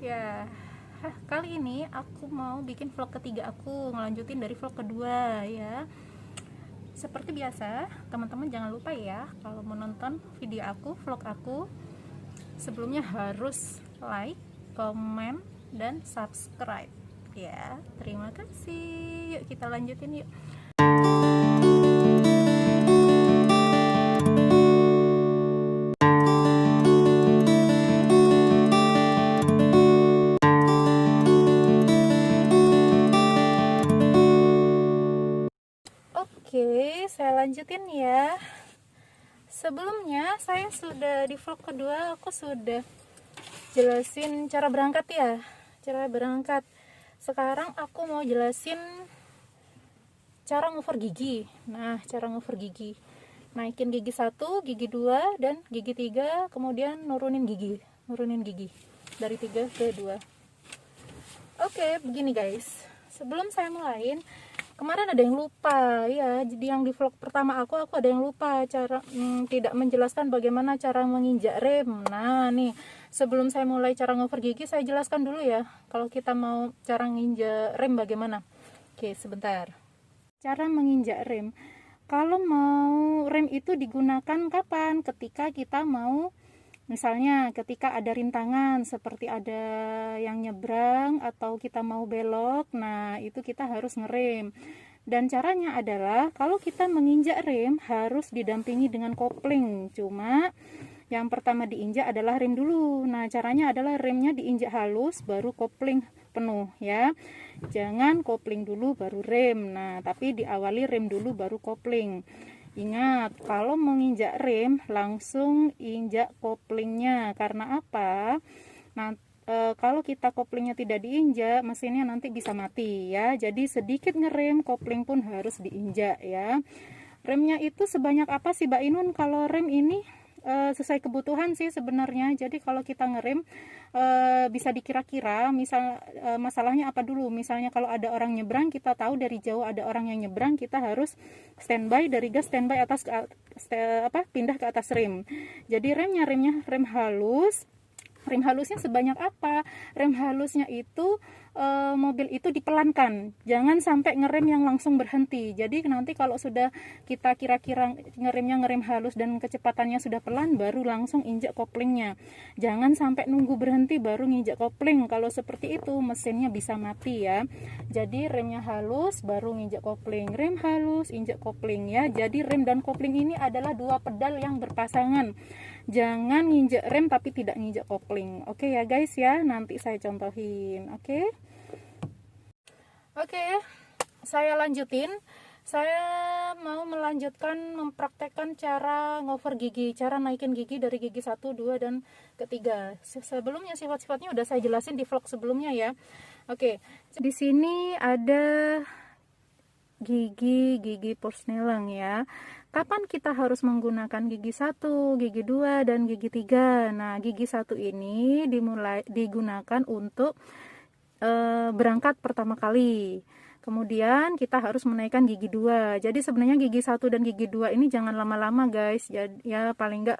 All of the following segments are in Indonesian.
Ya, kali ini aku mau bikin vlog ketiga aku, ngelanjutin dari vlog kedua ya. Seperti biasa, teman-teman jangan lupa ya, kalau mau nonton video aku, vlog aku, sebelumnya harus like, komen, dan subscribe ya. Terima kasih. Yuk kita lanjutin yuk. Oke, saya lanjutin ya. Sebelumnya saya sudah di vlog kedua, aku sudah jelasin cara berangkat ya, cara berangkat. Sekarang aku mau jelasin cara ngover gigi. Nah, cara ngover gigi, naikin gigi 1, gigi 2, dan gigi 3, kemudian nurunin gigi dari 3 ke 2. Oke, begini guys, sebelum saya mulai, kemarin ada yang lupa ya, jadi yang di vlog pertama aku ada yang lupa cara tidak menjelaskan bagaimana cara menginjak rem. Nah nih, sebelum saya mulai cara ngover gigi, saya jelaskan dulu ya, kalau kita mau cara menginjak rem bagaimana. Oke, sebentar. Cara menginjak rem, kalau mau rem itu digunakan kapan? Ketika kita mau, misalnya ketika ada rintangan seperti ada yang nyebrang atau kita mau belok, nah itu kita harus ngerem. Dan caranya adalah kalau kita menginjak rem harus didampingi dengan kopling. Cuma yang pertama diinjak adalah rem dulu. Nah caranya adalah remnya diinjak halus baru kopling penuh ya. Jangan kopling dulu baru rem. Nah tapi diawali rem dulu baru kopling. Ingat, kalau menginjak rem langsung injak koplingnya. Karena apa? Nah, kalau kita koplingnya tidak diinjak, mesinnya nanti bisa mati ya. Jadi sedikit ngerem, kopling pun harus diinjak ya. Remnya itu sebanyak apa sih Mbak Inun? Kalau rem ini sesuai kebutuhan sih sebenarnya. Jadi kalau kita ngerem bisa dikira-kira, misal masalahnya apa dulu. Misalnya kalau ada orang nyebrang, kita tahu dari jauh ada orang yang nyebrang, kita harus standby dari gas, standby atas pindah ke atas rem. Jadi remnya rem halus. Rem halusnya sebanyak apa? Rem halusnya itu mobil itu dipelankan, jangan sampai ngerem yang langsung berhenti. Jadi nanti kalau sudah kita kira-kira ngeremnya ngerem halus dan kecepatannya sudah pelan, baru langsung injak koplingnya. Jangan sampai nunggu berhenti baru nginjak kopling. Kalau seperti itu mesinnya bisa mati ya. Jadi remnya halus baru nginjak kopling, rem halus injak kopling ya. Jadi rem dan kopling ini adalah dua pedal yang berpasangan. Jangan nginjek rem tapi tidak nginjek kopling. Oke ya guys ya, nanti saya contohin. Oke, saya lanjutin. Saya mau melanjutkan mempraktekkan cara ngover gigi, cara naikin gigi dari gigi 1, 2, dan ketiga. Sebelumnya sifat-sifatnya udah saya jelasin di vlog sebelumnya ya. Oke, di sini ada gigi porcelain ya. Kapan kita harus menggunakan gigi 1, gigi 2, dan gigi 3? Nah, gigi 1 ini digunakan untuk berangkat pertama kali. Kemudian kita harus menaikkan gigi 2. Jadi sebenarnya gigi 1 dan gigi 2 ini jangan lama-lama guys. Ya paling enggak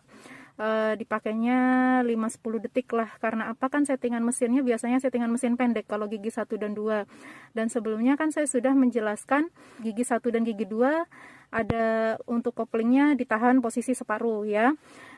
dipakainya 5-10 detik lah. Karena apa, kan settingan mesinnya biasanya settingan mesin pendek kalau gigi 1 dan 2. Dan sebelumnya kan saya sudah menjelaskan gigi 1 dan gigi 2 ada untuk koplingnya ditahan posisi separuh ya.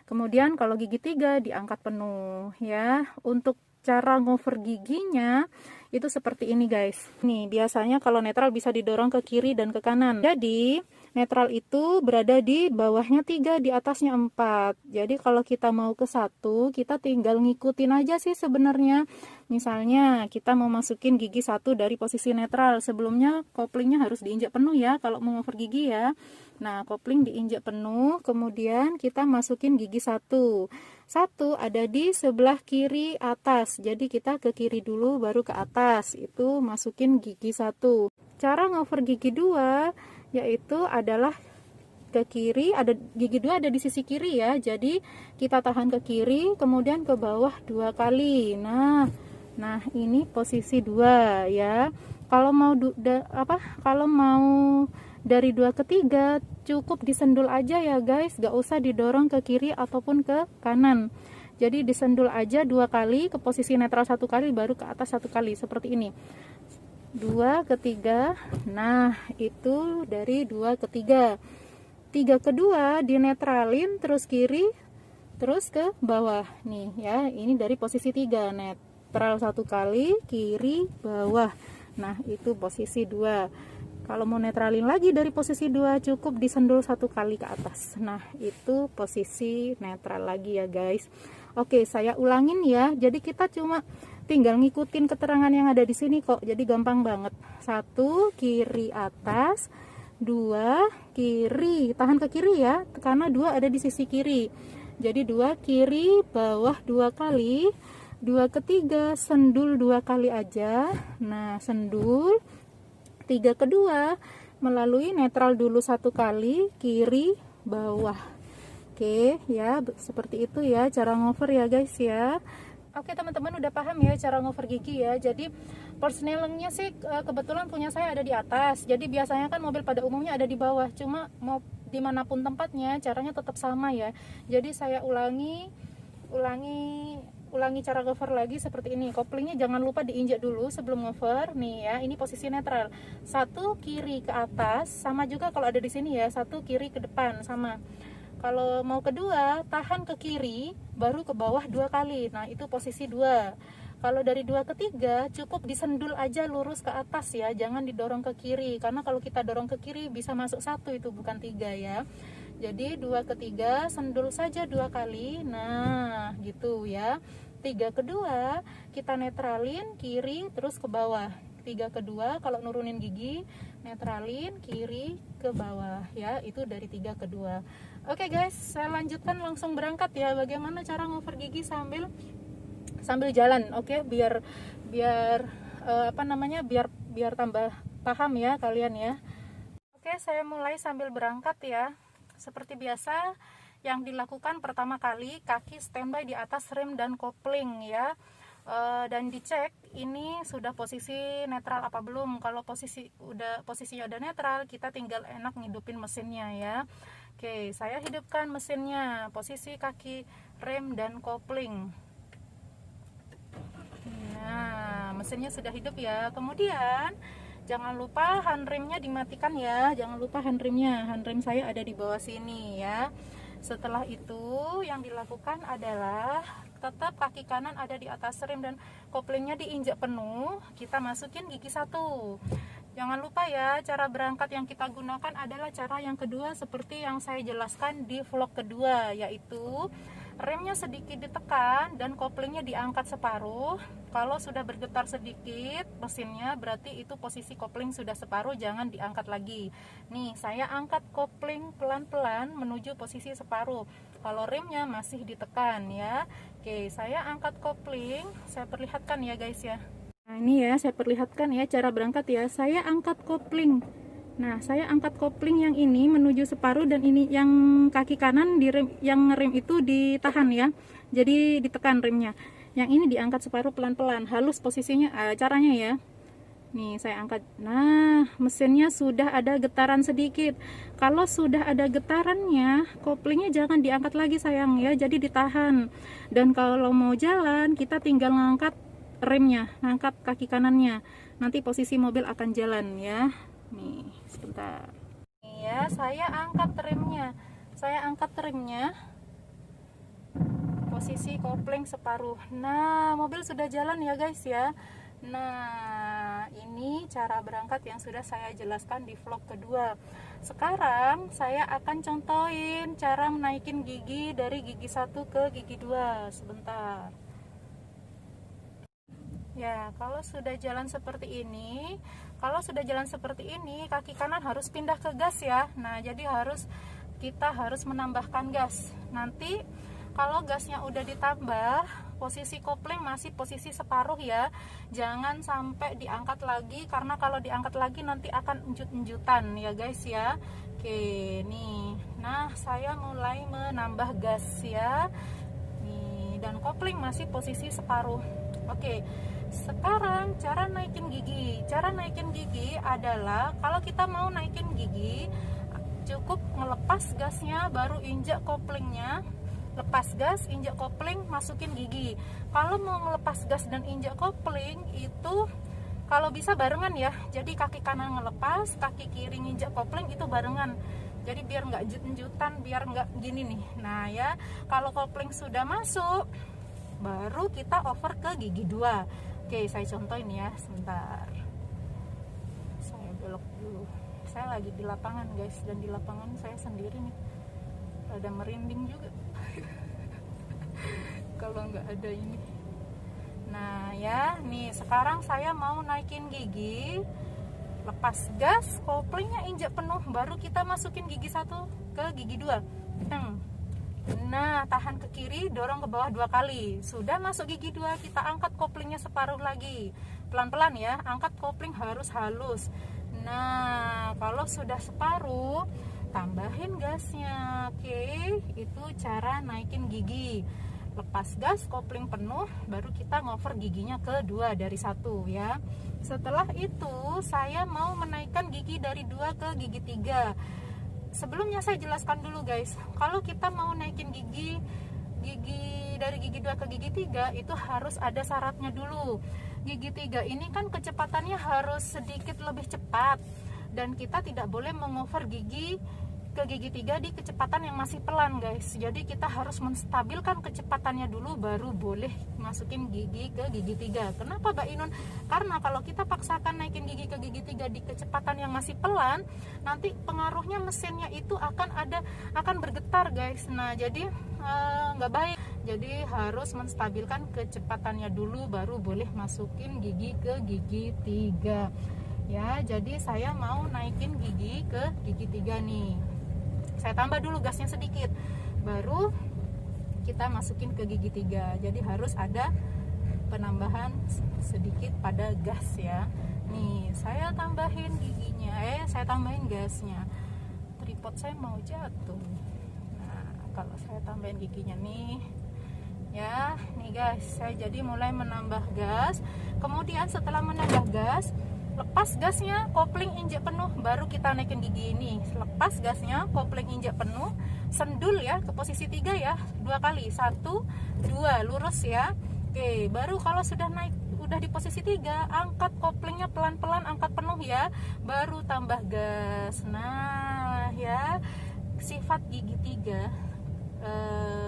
Kemudian kalau gigi 3 diangkat penuh ya. Untuk cara ngover giginya itu seperti ini guys. Nih biasanya kalau netral bisa didorong ke kiri dan ke kanan. Jadi netral itu berada di bawahnya 3, di atasnya 4. Jadi kalau kita mau ke 1, kita tinggal ngikutin aja sih sebenarnya. Misalnya kita mau masukin gigi 1 dari posisi netral, sebelumnya koplingnya harus diinjak penuh ya kalau mau ngover gigi ya. Nah kopling diinjak penuh, kemudian kita masukin gigi 1 ada di sebelah kiri atas. Jadi kita ke kiri dulu baru ke atas, itu masukin gigi 1. Cara ngover gigi 2 yaitu adalah ke kiri, ada gigi 2 ada di sisi kiri ya. Jadi kita tahan ke kiri, kemudian ke bawah 2 kali. Nah ini posisi 2 ya. Kalau mau dari 2 ke 3 cukup disendul aja ya guys, gak usah didorong ke kiri ataupun ke kanan. Jadi disendul aja 2 kali ke posisi netral 1 kali, baru ke atas 1 kali seperti ini. 2 ke 3. Nah, itu dari 2 ke 3. 3 ke 2 dinetralin, terus kiri, terus ke bawah. Nih ya, ini dari posisi 3, netral 1 kali, kiri, bawah. Nah, itu posisi 2. Kalau mau netralin lagi dari posisi 2, cukup disendul 1 kali ke atas. Nah, itu posisi netral lagi ya guys. Oke, saya ulangin ya. Jadi kita cuma tinggal ngikutin keterangan yang ada di sini kok. Jadi gampang banget. 1 kiri atas, 2 kiri, tahan ke kiri ya, karena 2 ada di sisi kiri. Jadi 2 kiri, bawah 2 kali, 2 ke 3 sendul 2 kali aja. Nah, sendul 3 ke 2 melalui netral dulu 1 kali, kiri, bawah. Oke ya, seperti itu ya cara ngover ya guys ya. Oke teman-teman, udah paham ya cara ngover gigi ya. Jadi persnelingnya sih kebetulan punya saya ada di atas. Jadi biasanya kan mobil pada umumnya ada di bawah. Cuma mau dimanapun tempatnya caranya tetap sama ya. Jadi saya ulangi cara ngover lagi seperti ini. Koplingnya jangan lupa diinjak dulu sebelum ngover. Nih ya, ini posisi netral. 1 kiri ke atas, sama juga kalau ada di sini ya. 1 kiri ke depan sama. Kalau mau kedua, tahan ke kiri, baru ke bawah 2 kali. Nah, itu posisi 2. Kalau dari 2 ke 3, cukup disendul aja lurus ke atas ya. Jangan didorong ke kiri. Karena kalau kita dorong ke kiri, bisa masuk 1, itu bukan 3 ya. Jadi 2 ke 3, sendul saja 2 kali. Nah, gitu ya. 3 ke 2, kita netralin kiri, terus ke bawah. 3 ke 2, kalau nurunin gigi, netralin kiri ke bawah ya. Itu dari 3 ke 2. Oke guys, saya lanjutkan langsung berangkat ya. Bagaimana cara ngover gigi sambil jalan. Oke, biar biar tambah paham ya kalian ya. Oke, saya mulai sambil berangkat ya. Seperti biasa yang dilakukan pertama kali, kaki standby di atas rem dan kopling ya. Dan dicek ini sudah posisi netral apa belum. Kalau posisinya udah netral, kita tinggal enak ngidupin mesinnya ya. Oke, saya hidupkan mesinnya, posisi kaki rem dan kopling. Nah, mesinnya sudah hidup ya. Kemudian jangan lupa handremnya dimatikan ya. Jangan lupa handremnya. Handrem saya ada di bawah sini ya. Setelah itu yang dilakukan adalah tetap kaki kanan ada di atas rem dan koplingnya diinjak penuh. Kita masukin gigi 1. Jangan lupa ya, cara berangkat yang kita gunakan adalah cara yang kedua seperti yang saya jelaskan di vlog kedua, yaitu remnya sedikit ditekan dan koplingnya diangkat separuh. Kalau sudah bergetar sedikit mesinnya, berarti itu posisi kopling sudah separuh, jangan diangkat lagi. Nih, saya angkat kopling pelan-pelan menuju posisi separuh. Kalau remnya masih ditekan ya. Oke, saya angkat kopling, saya perlihatkan ya guys ya. Nah, ini ya saya perlihatkan ya cara berangkat ya. Saya angkat kopling. Nah, saya angkat kopling yang ini menuju separuh, dan ini yang kaki kanan di rem, yang rem itu ditahan ya. Jadi ditekan remnya. Yang ini diangkat separuh pelan-pelan, halus posisinya, caranya ya. Nih, saya angkat. Nah, mesinnya sudah ada getaran sedikit. Kalau sudah ada getarannya, koplingnya jangan diangkat lagi sayang ya. Jadi ditahan. Dan kalau mau jalan, kita tinggal ngangkat remnya, ngangkat kaki kanannya, nanti posisi mobil akan jalan ya. Nih, sebentar. Nih ya, saya angkat remnya, posisi kopling separuh. Nah, mobil sudah jalan ya guys ya. Nah, ini cara berangkat yang sudah saya jelaskan di vlog kedua. Sekarang saya akan contohin cara menaikin gigi dari gigi 1 ke gigi 2. Sebentar. Ya, kalau sudah jalan seperti ini, kaki kanan harus pindah ke gas ya. Nah, jadi kita harus menambahkan gas. Nanti kalau gasnya udah ditambah, posisi kopling masih posisi separuh ya. Jangan sampai diangkat lagi, karena kalau diangkat lagi nanti akan enjut-enjutan ya guys ya. Oke, nih. Nah, saya mulai menambah gas ya. Nih, dan kopling masih posisi separuh. Oke. Sekarang cara naikin gigi adalah, kalau kita mau naikin gigi, cukup ngelepas gasnya baru injak koplingnya. lepas gas, injak kopling, masukin gigi. Kalau mau ngelepas gas dan injak kopling itu kalau bisa barengan ya, jadi kaki kanan ngelepas, kaki kiri nginjak kopling itu barengan, jadi biar nggak jut-jutan, biar nggak gini nih. Nah ya, kalau kopling sudah masuk baru kita over ke gigi 2. Oke, saya contohin ya, sebentar saya belok dulu. Saya lagi di lapangan guys, dan di lapangan saya sendiri nih, ada merinding juga kalau nggak ada ini. Nah ya, nih sekarang saya mau naikin gigi, lepas gas, koplingnya injak penuh, baru kita masukin gigi 1 ke gigi 2. Nah, tahan ke kiri, dorong ke bawah 2 kali. Sudah masuk gigi 2, kita angkat koplingnya separuh lagi. Pelan-pelan ya, angkat kopling harus halus. Nah, kalau sudah separuh, tambahin gasnya. Oke, itu cara naikin gigi. Lepas gas, kopling penuh, baru kita ngover giginya ke 2 dari 1 ya. Setelah itu saya mau menaikkan gigi dari 2 ke gigi 3. Sebelumnya saya jelaskan dulu guys, kalau kita mau naikin gigi dari gigi 2 ke gigi 3 itu harus ada syaratnya dulu. Gigi 3 ini kan kecepatannya harus sedikit lebih cepat, dan kita tidak boleh mengover gigi ke gigi 3 di kecepatan yang masih pelan guys. Jadi kita harus menstabilkan kecepatannya dulu baru boleh masukin gigi ke gigi 3. Kenapa Mbak Inun? Karena kalau kita paksakan naikin gigi ke gigi 3 di kecepatan yang masih pelan, nanti pengaruhnya mesinnya itu akan bergetar guys. Nah jadi nggak baik. Jadi harus menstabilkan kecepatannya dulu baru boleh masukin gigi ke gigi 3 ya. Jadi saya mau naikin gigi ke gigi 3 nih. Saya tambah dulu gasnya sedikit, baru kita masukin ke gigi 3. Jadi harus ada penambahan sedikit pada gas ya. Nih saya tambahin giginya, saya tambahin gasnya. Tripod saya mau jatuh. Nah kalau saya tambahin giginya nih ya, nih guys, saya jadi mulai menambah gas. Kemudian setelah menambah gas, lepas gasnya, kopling injek penuh, baru kita naikin gigi ini. Lepas gasnya, kopling injek penuh, sendul ya ke posisi 3 ya, 2 kali, 1, 2, lurus ya. Oke, baru kalau sudah naik, udah di posisi 3, angkat koplingnya pelan-pelan, angkat penuh ya, baru tambah gas. Nah ya, sifat gigi 3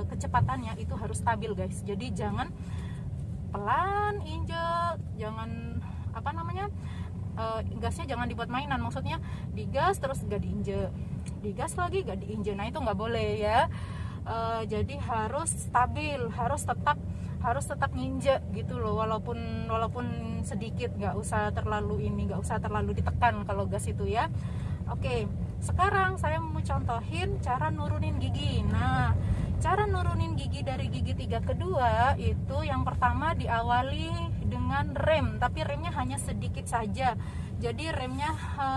kecepatannya itu harus stabil guys. Jadi jangan pelan injek, jangan gasnya jangan dibuat mainan. Maksudnya digas terus gak diinjek, digas lagi gak diinjek. Nah itu nggak boleh ya. Jadi harus stabil, harus tetap nginjek gitu loh, walaupun sedikit, nggak usah terlalu ditekan kalau gas itu ya. Oke, sekarang saya mau contohin cara nurunin gigi. Nah, cara nurunin gigi dari gigi 3 ke 2 itu yang pertama diawali dengan rem, tapi remnya hanya sedikit saja. Jadi remnya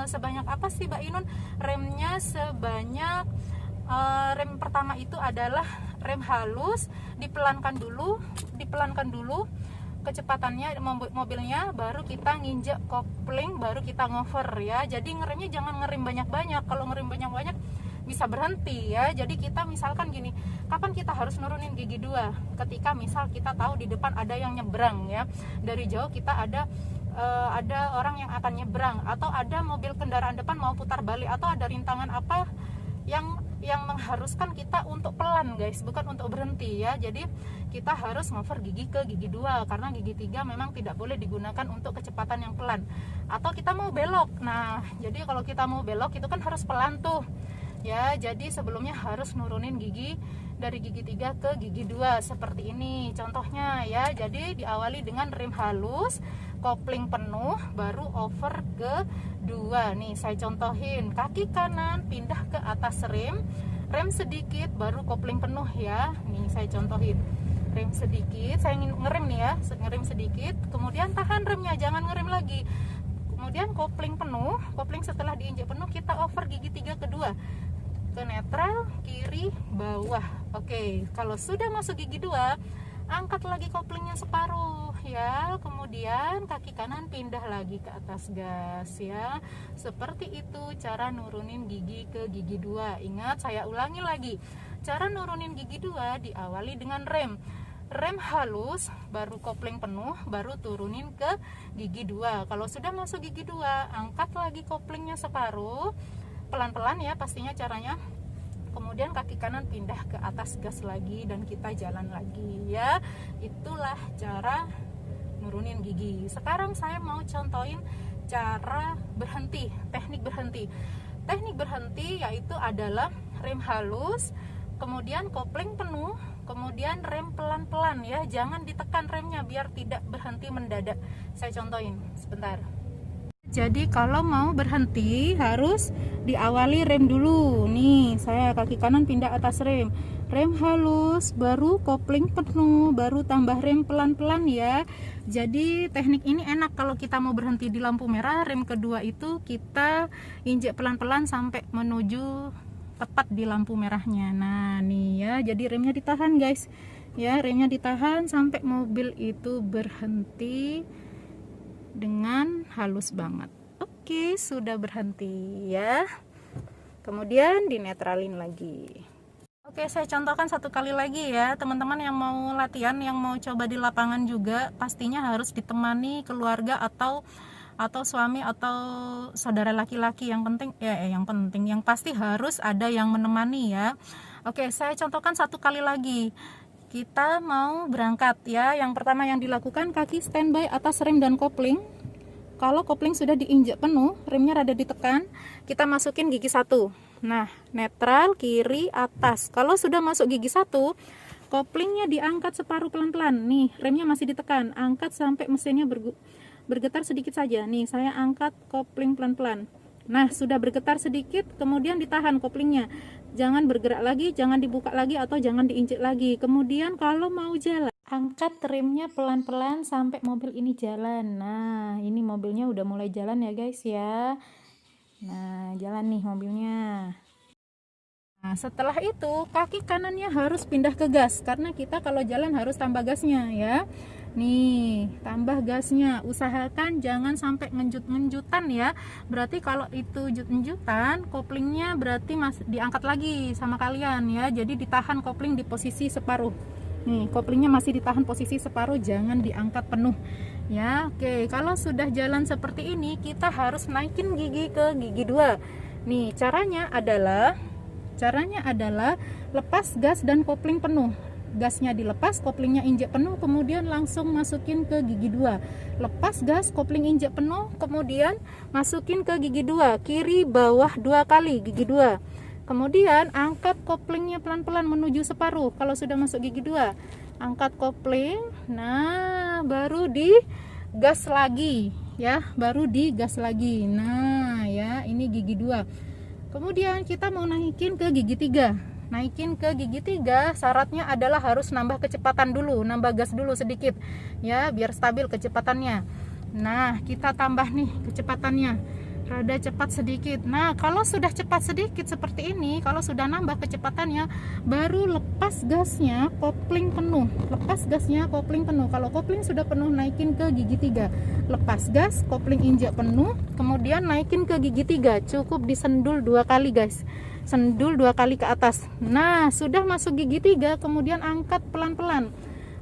sebanyak apa sih Mbak Inun? Remnya sebanyak rem pertama itu adalah rem halus, dipelankan dulu kecepatannya mobilnya, baru kita nginjek kopling, baru kita ngover ya. Jadi ngeremnya jangan ngerem banyak-banyak. Kalau ngerem banyak-banyak bisa berhenti ya. Jadi kita misalkan gini, kapan kita harus nurunin gigi 2? Ketika misal kita tahu di depan ada yang nyebrang ya, dari jauh kita ada orang yang akan nyebrang, atau ada mobil kendaraan depan mau putar balik, atau ada rintangan apa yang mengharuskan kita untuk pelan guys, bukan untuk berhenti ya. Jadi kita harus ngover gigi ke gigi 2, karena gigi 3 memang tidak boleh digunakan untuk kecepatan yang pelan. Atau kita mau belok, nah jadi kalau kita mau belok itu kan harus pelan tuh ya. Jadi sebelumnya harus nurunin gigi dari gigi 3 ke gigi 2 seperti ini contohnya ya. Jadi diawali dengan rem halus, kopling penuh, baru over ke 2. Nih saya contohin, kaki kanan pindah ke atas rem sedikit, baru kopling penuh ya. Nih saya contohin, rem sedikit, saya ngerem nih ya, ngerem sedikit, kemudian tahan remnya, jangan ngerem lagi. Kemudian kopling penuh, kopling setelah diinjek penuh kita over gigi 3 ke 2, ke netral, kiri, bawah. Oke, kalau sudah masuk gigi 2, angkat lagi koplingnya separuh ya, kemudian kaki kanan pindah lagi ke atas gas ya. Seperti itu cara nurunin gigi ke gigi 2. Ingat, saya ulangi lagi, cara nurunin gigi 2 diawali dengan rem halus, baru kopling penuh, baru turunin ke gigi 2. Kalau sudah masuk gigi 2, angkat lagi koplingnya separuh, pelan-pelan ya pastinya caranya. Kemudian kaki kanan pindah ke atas gas lagi dan kita jalan lagi ya. Itulah cara nurunin gigi. Sekarang saya mau contohin cara berhenti, teknik berhenti. Teknik berhenti yaitu adalah rem halus, kemudian kopling penuh, kemudian rem pelan-pelan ya. Jangan ditekan remnya biar tidak berhenti mendadak. Saya contohin sebentar. Jadi kalau mau berhenti harus diawali rem dulu. Nih, saya kaki kanan pindah atas rem. Rem halus, baru kopling penuh, baru tambah rem pelan-pelan ya. Jadi teknik ini enak kalau kita mau berhenti di lampu merah. Rem kedua itu kita injek pelan-pelan sampai menuju tepat di lampu merahnya. Nah, nih ya. Jadi remnya ditahan, guys. Ya, remnya ditahan sampai mobil itu berhenti dengan halus banget. Oke, sudah berhenti ya. Kemudian dinetralin lagi. Oke, saya contohkan satu kali lagi ya. Teman-teman yang mau latihan, yang mau coba di lapangan juga, pastinya harus ditemani keluarga atau suami atau saudara laki-laki. Yang pasti harus ada yang menemani ya. Oke, saya contohkan satu kali lagi. Kita mau berangkat ya. Yang pertama yang dilakukan, kaki standby atas rem dan kopling. Kalau kopling sudah diinjak penuh, remnya rada ditekan, kita masukin gigi 1. Nah, netral, kiri, atas. Kalau sudah masuk gigi 1, koplingnya diangkat separuh pelan-pelan. Nih, remnya masih ditekan. Angkat sampai mesinnya bergetar sedikit saja. Nih, saya angkat kopling pelan-pelan. Nah, sudah bergetar sedikit, kemudian ditahan koplingnya. Jangan bergerak lagi, jangan dibuka lagi, atau jangan diinjek lagi. Kemudian kalau mau jalan, angkat remnya pelan-pelan sampai mobil ini jalan. Nah, ini mobilnya udah mulai jalan ya guys ya. Nah, jalan nih mobilnya. Nah, setelah itu kaki kanannya harus pindah ke gas, karena kita kalau jalan harus tambah gasnya ya. Nih, tambah gasnya. Usahakan jangan sampai ngenjut-ngenjutan ya. Berarti kalau itu ngenjutan, koplingnya berarti masih diangkat lagi sama kalian ya. Jadi ditahan kopling di posisi separuh. Nih, koplingnya masih ditahan posisi separuh, jangan diangkat penuh. Ya, oke. Kalau sudah jalan seperti ini, kita harus naikin gigi ke gigi 2. Nih, caranya adalah lepas gas dan kopling penuh. Gasnya dilepas, koplingnya injek penuh, kemudian langsung masukin ke gigi 2. Lepas gas, kopling injek penuh, kemudian masukin ke gigi 2, kiri bawah 2 kali gigi 2. Kemudian angkat koplingnya pelan-pelan menuju separuh. Kalau sudah masuk gigi 2, angkat kopling. Nah, baru digas lagi ya, baru digas lagi. Nah, ya, ini gigi 2. Kemudian kita mau naikin ke gigi 3. Naikin ke gigi 3, syaratnya adalah harus nambah kecepatan dulu, nambah gas dulu sedikit ya, biar stabil kecepatannya. Nah, kita tambah nih kecepatannya, rada cepat sedikit. Nah, kalau sudah cepat sedikit seperti ini, kalau sudah nambah kecepatannya, baru lepas gasnya, kopling penuh. Lepas gasnya, kopling penuh. Kalau kopling sudah penuh, naikin ke gigi 3. Lepas gas, kopling injak penuh, kemudian naikin ke gigi 3. Cukup disendul 2 kali guys. Sendul 2 kali ke atas. Nah, sudah masuk gigi 3, kemudian angkat pelan-pelan.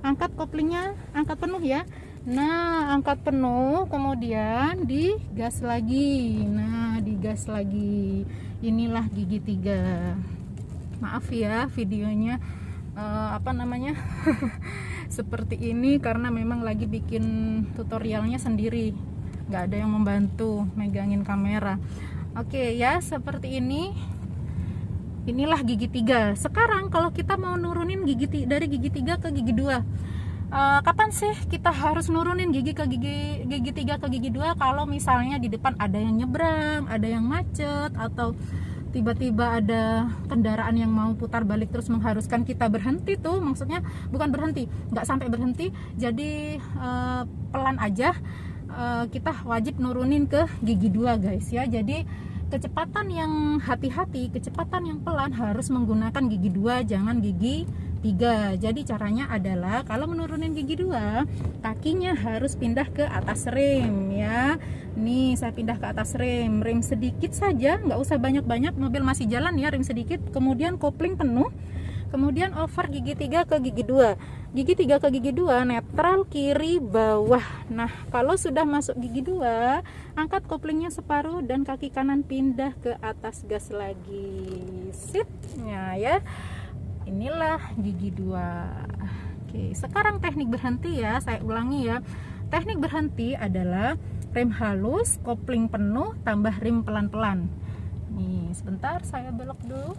Angkat koplingnya, angkat penuh ya. Nah, angkat penuh, kemudian digas lagi. Nah, digas lagi. Inilah gigi 3. Maaf ya videonya seperti ini karena memang lagi bikin tutorialnya sendiri. Nggak ada yang membantu megangin kamera. Oke ya, seperti ini. Inilah gigi 3. Sekarang kalau kita mau nurunin dari gigi 3 ke gigi 2, kapan sih kita harus nurunin gigi 3 ke gigi 2? Kalau misalnya di depan ada yang nyebrang, ada yang macet, atau tiba-tiba ada kendaraan yang mau putar balik terus mengharuskan kita berhenti tuh, maksudnya bukan berhenti, nggak sampai berhenti, jadi pelan aja, kita wajib nurunin ke gigi 2 guys ya. Jadi kecepatan yang hati-hati, kecepatan yang pelan harus menggunakan gigi 2, jangan gigi 3. Jadi caranya adalah kalau menurunin gigi 2, kakinya harus pindah ke atas rem ya. Nih saya pindah ke atas rem sedikit saja, nggak usah banyak-banyak, mobil masih jalan ya, rem sedikit, kemudian kopling penuh, kemudian over gigi 3 ke gigi 2, gigi 3 ke gigi 2 netral kiri bawah. Nah kalau sudah masuk gigi 2, angkat koplingnya separuh dan kaki kanan pindah ke atas gas lagi. Sip. Nah ya, inilah gigi 2. Oke, sekarang teknik berhenti ya, saya ulangi ya. Teknik berhenti adalah rem halus, kopling penuh, tambah rem pelan-pelan. Nih sebentar saya belok dulu.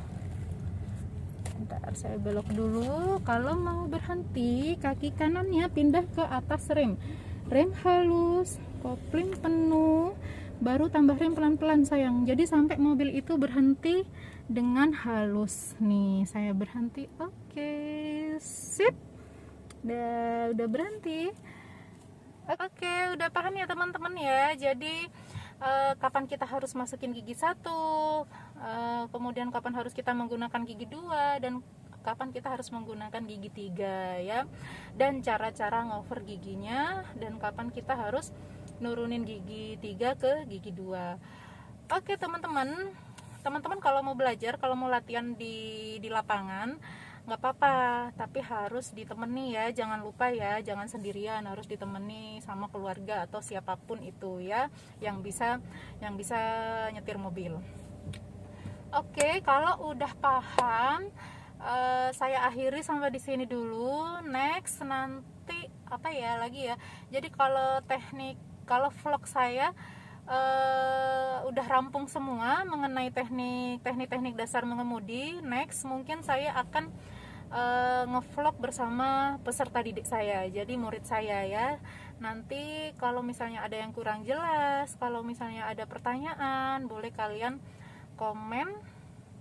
Kalau mau berhenti, kaki kanannya pindah ke atas rem halus, kopling penuh, baru tambah rem pelan-pelan sayang. Jadi sampai mobil itu berhenti dengan halus. Nih saya berhenti. Oke, sip. Udah berhenti. Oke, udah paham ya teman-teman ya. Jadi kapan kita harus masukin gigi 1, kemudian kapan harus kita menggunakan gigi 2, dan kapan kita harus menggunakan gigi 3 ya, dan cara-cara ngover giginya, dan kapan kita harus nurunin gigi 3 ke gigi 2. Oke teman-teman kalau mau belajar, kalau mau latihan di lapangan, nggak apa-apa, tapi harus ditemani ya, jangan lupa ya, jangan sendirian, harus ditemani sama keluarga atau siapapun itu ya, yang bisa nyetir mobil. Oke, kalau udah paham, saya akhiri sampai di sini dulu. Next nanti apa ya lagi ya, jadi kalau vlog saya udah rampung semua mengenai teknik dasar mengemudi. Next mungkin saya akan ngevlog bersama peserta didik saya, jadi murid saya ya. Nanti kalau misalnya ada yang kurang jelas, kalau misalnya ada pertanyaan, boleh kalian komen.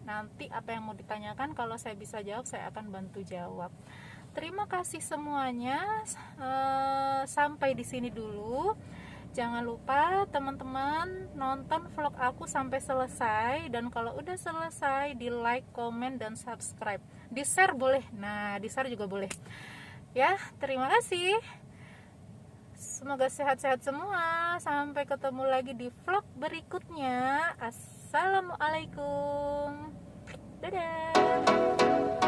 Nanti apa yang mau ditanyakan, kalau saya bisa jawab, saya akan bantu jawab. Terima kasih semuanya. Sampai di sini dulu. Jangan lupa teman-teman nonton vlog aku sampai selesai, dan kalau udah selesai di like, komen, dan subscribe. Di share boleh, nah di share juga boleh ya. Terima kasih, semoga sehat-sehat semua. Sampai ketemu lagi di vlog berikutnya. Assalamualaikum, dadah.